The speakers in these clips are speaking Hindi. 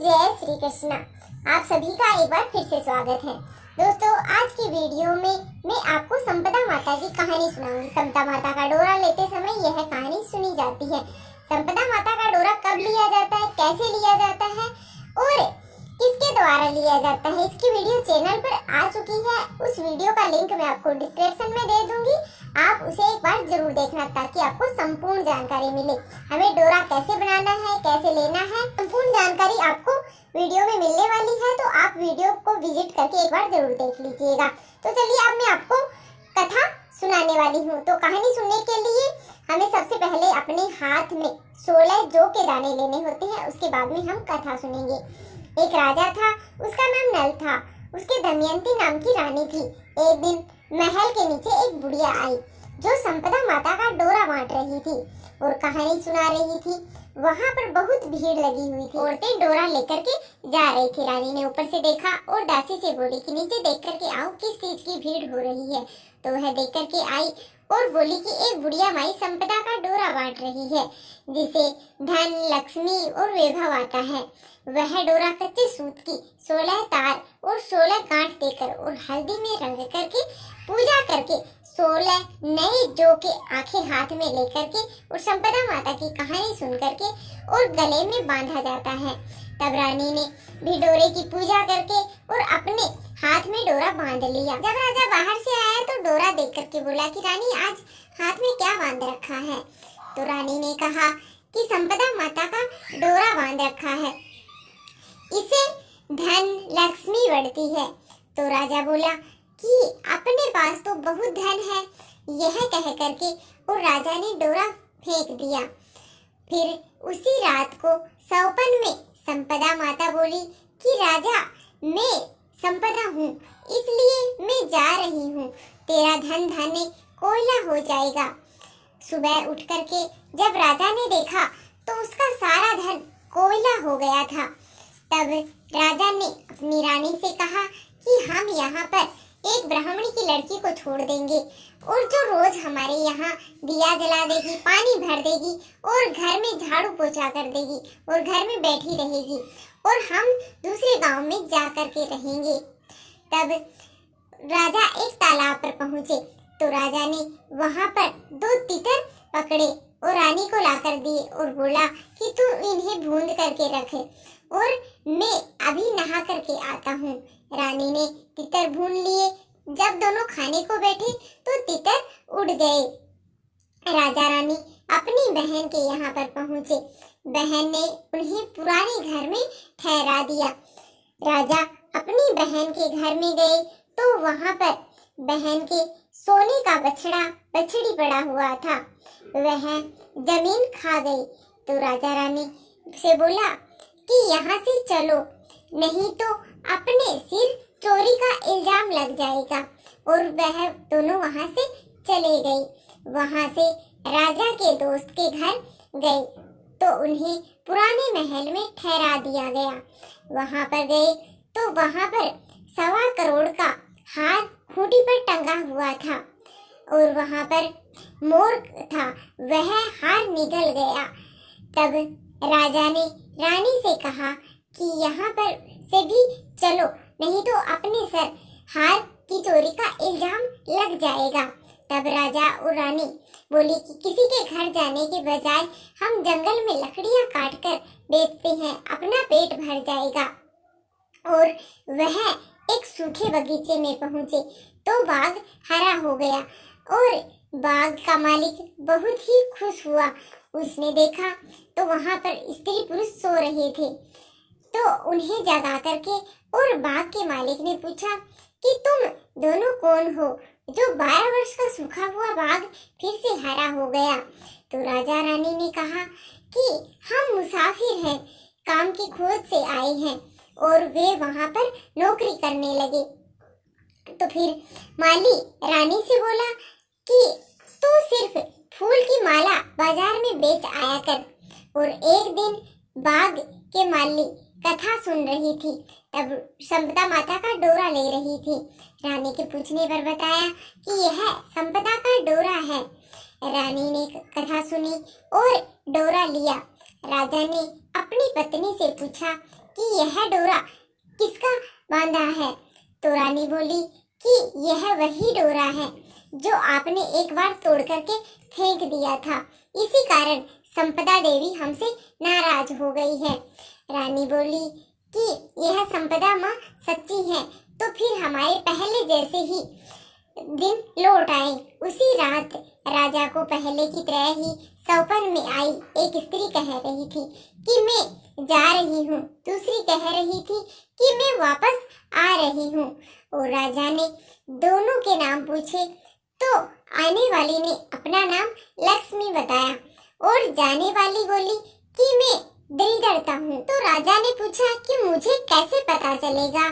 जय श्री कृष्णा। आप सभी का एक बार फिर से स्वागत है। दोस्तों, आज की वीडियो में मैं आपको संपदा माता की कहानी सुनाऊंगी। संपदा माता का डोरा लेते समय यह कहानी सुनी जाती है। संपदा माता का डोरा कब लिया जाता है, कैसे लिया जाता है और किसके द्वारा लिया जाता है, इसकी वीडियो चैनल पर आ चुकी है। उस वीडियो का लिंक मैं आपको डिस्क्रिप्शन में दे दूंगी, आप उसे एक बार जरूर देखना ताकि आपको संपूर्ण जानकारी मिले। हमें डोरा कैसे बनाना है, कैसे लेना है, संपूर्ण जानकारी आपको वीडियो में मिलने वाली है, तो आप वीडियो को विजिट करके एक बार जरूर देख लीजिएगा। तो चलिए अब मैं आपको कथा सुनाने वाली हूँ। तो कहानी सुनने के लिए हमें सबसे पहले अपने हाथ में 16 जौ के दाने लेने होते हैं, उसके बाद में हम कथा सुनेंगे। एक राजा था, उसका नाम नल था। उसके दमयंती नाम की रानी थी। एक दिन महल के नीचे एक बुढ़िया आई जो संपदा माता का डोरा बांट रही थी और कहानी सुना रही थी। वहां पर बहुत भीड़ लगी हुई थी। औरतें डोरा लेकर के जा रही थी। रानी ने ऊपर से देखा और दासी से बोली कि नीचे देख करके आओ, किस चीज की भीड़ हो रही है। तो वह देख करके आई और बोली कि एक बुढ़िया माई संपदा का डोरा बांट रही है, जिसे धन, लक्ष्मी और वैभव आता है। वह डोरा कच्चे सूत की 16 तार और 16 गांठ देकर और हल्दी में रंग करके पूजा करके 16 नए जौ के आंखें हाथ में लेकर के और संपदा माता की कहानी सुन करके और गले में बांधा जाता है। तब रानी ने भी डोरे की पूजा करके और अपने हाथ में डोरा बांध लिया। जब राजा बाहर से आया तो डोरा देख करके बोला कि रानी, आज हाथ में क्या बांध रखा है। तो रानी ने कहा कि संपदा माता का डोरा बांध रखा है, इसे धन लक्ष्मी बढ़ती है। तो राजा बोला कि अपने पास तो बहुत धन है। यह कह करके और राजा ने डोरा फेंक दिया। फिर उसी रात को सौपन में संपदा माता बोली कि राजा, मैं संपदा हूँ, इसलिए मैं जा रही हूँ। तेरा धन धान्य कोयला हो जाएगा। सुबह उठ करके जब राजा ने देखा तो उसका सारा धन कोयला हो गया था। तब राजा ने अपनी रानी से कहा कि हम यहाँ पर एक ब्राह्मणी की लड़की को छोड़ देंगे और जो रोज हमारे यहाँ दिया जला देगी, पानी भर देगी और घर में झाड़ू पोछा कर देगी और घर में बैठी रहेगी और हम दूसरे गांव में जा कर के रहेंगे। तब राजा एक तालाब पर पहुँचे तो राजा ने वहाँ पर 2 तीतर पकड़े और रानी को लाकर दिए और बोला कि तू इन्हें भून करके रख और मैं अभी नहा करके आता हूँ। रानी ने तीतर भून लिए। जब दोनों खाने को बैठे तो तीतर उड़ गए। राजा रानी अपनी बहन के यहाँ पर पहुँचे। बहन ने उन्हें पुराने घर में ठहरा दिया। राजा अपनी बहन के घर में गए तो वहाँ पर बहन के सोने का बछड़ी पड़ा हुआ था। वह जमीन खा गई। तो राजा रानी से बोला कि यहाँ से चलो, नहीं तो अपने सिर चोरी का इल्जाम लग जाएगा। और वह दोनों वहाँ से चले गई। वहाँ से राजा के दोस्त के घर गए तो उन्हें पुराने महल में ठहरा दिया गया। वहाँ पर गए तो वहाँ पर 1.25 करोड़ का हार खूंटी पर टंगा हुआ था और वहाँ पर मोर था, वह हार निगल गया। तब राजा ने रानी से कहा कि यहाँ पर से भी चलो, नहीं तो अपने सर हार की चोरी का इल्जाम लग जाएगा। तब राजा और रानी बोली कि किसी के घर जाने के बजाय हम जंगल में लकड़ियाँ काट कर बेचते हैं, अपना पेट भर जाएगा। और वह एक सूखे बगीचे में पहुँचे तो बाग हरा हो गया और बाग का मालिक बहुत ही खुश हुआ। उसने देखा तो वहाँ पर स्त्री पुरुष सो रहे थे तो उन्हें जगा करके और बाग के मालिक ने पूछा कि तुम दोनों कौन हो जो 12 वर्ष का सूखा हुआ बाग फिर से हरा हो गया। तो राजा रानी ने कहा कि हम मुसाफिर हैं, काम की खोज से आए हैं। और वे वहाँ पर नौकरी करने लगे। तो फिर माली रानी से बोला कि तू सिर्फ फूल की माला बाजार में बेच आया कर। और एक दिन बाग के माली कथा सुन रही थी, तब संपदा माता का डोरा ले रही थी। रानी के पूछने पर बताया कि यह संपदा का डोरा है। रानी ने कथा सुनी और डोरा लिया। राजा ने अपनी पत्नी से पूछा कि यह डोरा किसका बांधा है। तो रानी बोली कि यह वही डोरा है जो आपने एक बार तोड़ करके फेंक दिया था, इसी कारण संपदा देवी हमसे नाराज हो गई है। रानी बोली कि यह संपदा माँ सच्ची है तो फिर हमारे पहले जैसे ही दिन लौट आए। उसी रात राजा को पहले की तरह ही सौपन में आई एक स्त्री कह रही थी कि मैं जा रही हूँ, दूसरी कह रही थी कि मैं वापस आ रही हूँ। और राजा ने दोनों के नाम पूछे तो आने वाली ने अपना नाम लक्ष्मी बताया और जाने वाली बोली कि मैं दरिद्रता हूँ। तो राजा ने पूछा कि मुझे कैसे पता चलेगा।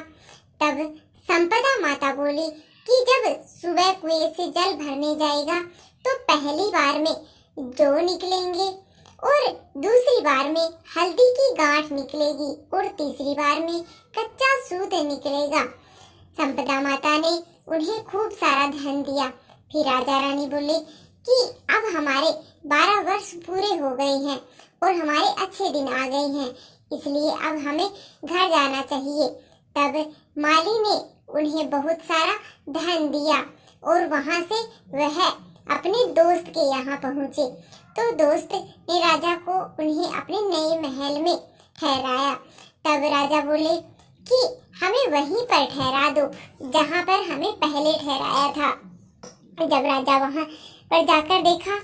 तब संपदा माता बोली कि जब सुबह कुएं से जल भरने जाएगा तो पहली बार में जौ निकलेंगे और दूसरी बार में हल्दी की गांठ निकलेगी और तीसरी बार में कच्चा सूत निकलेगा। संपदा माता ने उन्हें खूब सारा धन दिया। फिर राजा रानी बोले कि अब हमारे 12 वर्ष पूरे हो गए हैं और हमारे अच्छे दिन आ गए हैं, इसलिए अब हमें घर जाना चाहिए। तब माली ने उन्हें बहुत सारा धन दिया और वहां से वह अपने दोस्त के यहाँ पहुँचे। तो दोस्त ने राजा को उन्हें अपने नए महल में ठहराया। तब राजा बोले कि हमें वहीं पर ठहरा दो जहाँ पर हमें पहले ठहराया था। जब राजा वहाँ पर जाकर देखा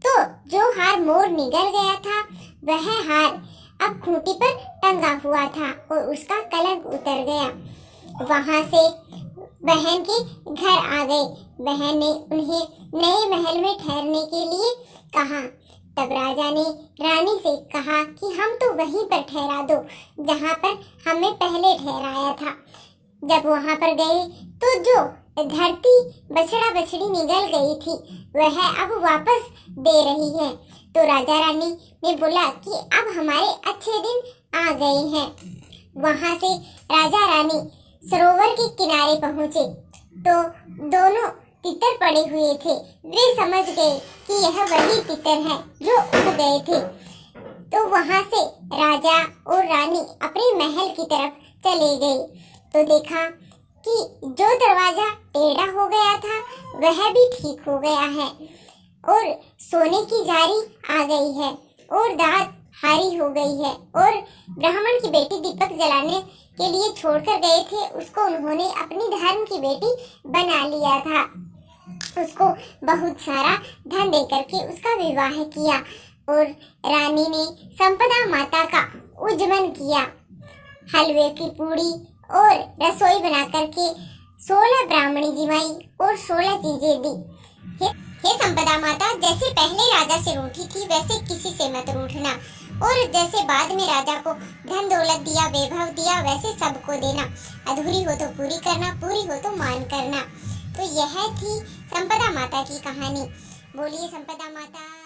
तो जो हार मोर निगल गया था वह हार अब खूंटी पर टंगा हुआ था और उसका कलंक उतर गया। वहां से बहन के घर आ गए। बहन ने उन्हें नए महल में ठहरने के लिए कहा। तब राजा ने रानी से कहा कि हम तो वहीं पर ठहरा दो जहाँ पर हमें पहले ठहराया था। जब वहाँ पर गए तो जो धरती बछड़ा बछड़ी निगल गई थी वह अब वापस दे रही है। तो राजा रानी ने बोला कि अब हमारे अच्छे दिन आ गए हैं। वहाँ से राजा रानी सरोवर के किनारे पहुँचे तो दोनों तितर पड़े हुए थे। वे समझ गए कि यह वही तितर हैं जो उड़ गए थे। तो वहाँ से राजा और रानी अपने महल की तरफ चले गए तो देखा कि जो दरवाजा टेढ़ा हो गया था वह भी ठीक हो गया है और सोने की जारी आ गई है और दांत हारी हो गई है। और ब्राह्मण की बेटी दीपक जलाने के लिए छोड़कर गए थे, उसको उन्होंने अपनी धर्म की बेटी बना लिया था। उसको बहुत सारा धन देकर के उसका विवाह किया और रानी ने संपदा माता का उज्जवल किया। हलवे की पूड़ी और रसोई बना करके 16 ब्राह्मणी जिमाई और 16 चीजें दी। हे संपदा माता, जैसे पहले राजा से रूठी थी वैसे किसी से मत रूठना और जैसे बाद में राजा को धन दौलत दिया, वैभव दिया, वैसे सबको देना। अधूरी हो तो पूरी करना, पूरी हो तो मान करना। तो यह थी संपदा माता की कहानी। बोलिए संपदा माता।